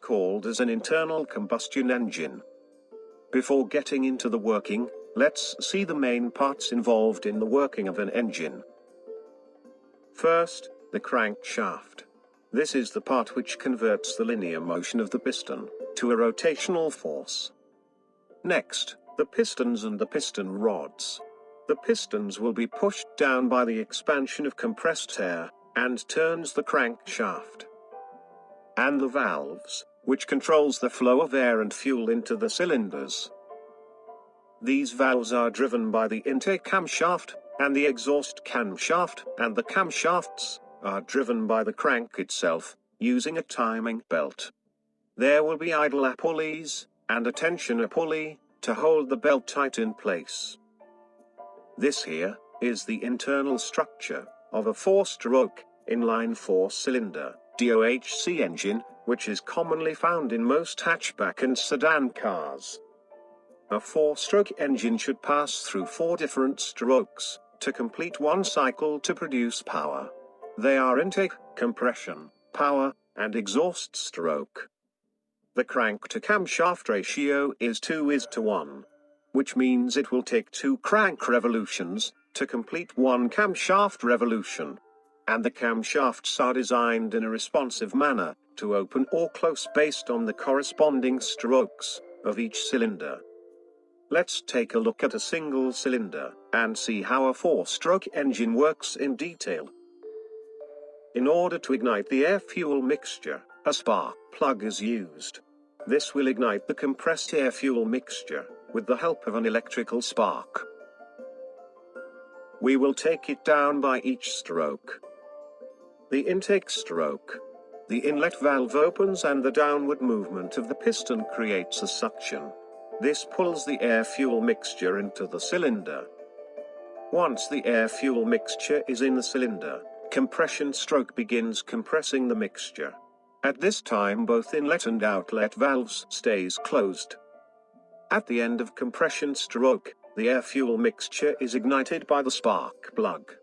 called as an internal combustion engine. Before getting into the working, let's see the main parts involved in the working of an engine. First, the crankshaft. This is the part which converts the linear motion of the piston to a rotational force. Next, the pistons and the piston rods. The pistons will be pushed down by the expansion of compressed air, and turns the crankshaft. And the valves, which controls the flow of air and fuel into the cylinders. These valves are driven by the intake camshaft, and the exhaust camshaft, and the camshafts are driven by the crank itself, using a timing belt. There will be idler pulleys, and a tensioner pulley, to hold the belt tight in place. This here is the internal structure of a 4-stroke, inline 4-cylinder, DOHC engine, which is commonly found in most hatchback and sedan cars. A 4-stroke engine should pass through 4 different strokes to complete one cycle to produce power. They are intake, compression, power, and exhaust stroke. The crank to camshaft ratio is 2:1, which means it will take 2 crank revolutions to complete 1 camshaft revolution. And the camshafts are designed in a responsive manner to open or close based on the corresponding strokes of each cylinder. Let's take a look at a single cylinder and see how a 4-stroke engine works in detail. In order to ignite the air-fuel mixture, a spark plug is used. This will ignite the compressed air-fuel mixture with the help of an electrical spark. We will take it down by each stroke. The intake stroke. The inlet valve opens and the downward movement of the piston creates a suction. This pulls the air-fuel mixture into the cylinder. Once the air-fuel mixture is in the cylinder, compression stroke begins compressing the mixture. At this time both inlet and outlet valves stays closed. At the end of compression stroke, the air-fuel mixture is ignited by the spark plug.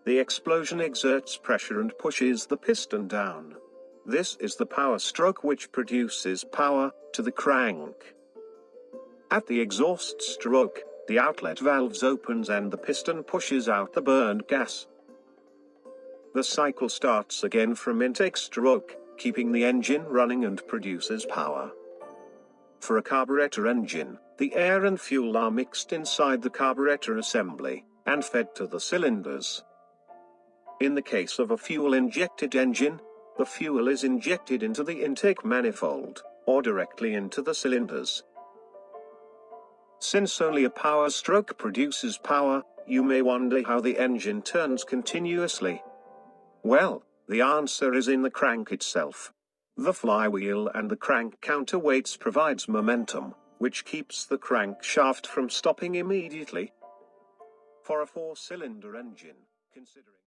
The explosion exerts pressure and pushes the piston down. This is the power stroke which produces power to the crank. At the exhaust stroke, the outlet valves opens and the piston pushes out the burned gas. The cycle starts again from intake stroke, keeping the engine running and produces power. For a carburetor engine, the air and fuel are mixed inside the carburetor assembly, and fed to the cylinders. In the case of a fuel-injected engine, the fuel is injected into the intake manifold, or directly into the cylinders. Since only a power stroke produces power, you may wonder how the engine turns continuously. Well, the answer is in the crank itself. The flywheel and the crank counterweights provides momentum, which keeps the crankshaft from stopping immediately. For a 4-cylinder engine, considering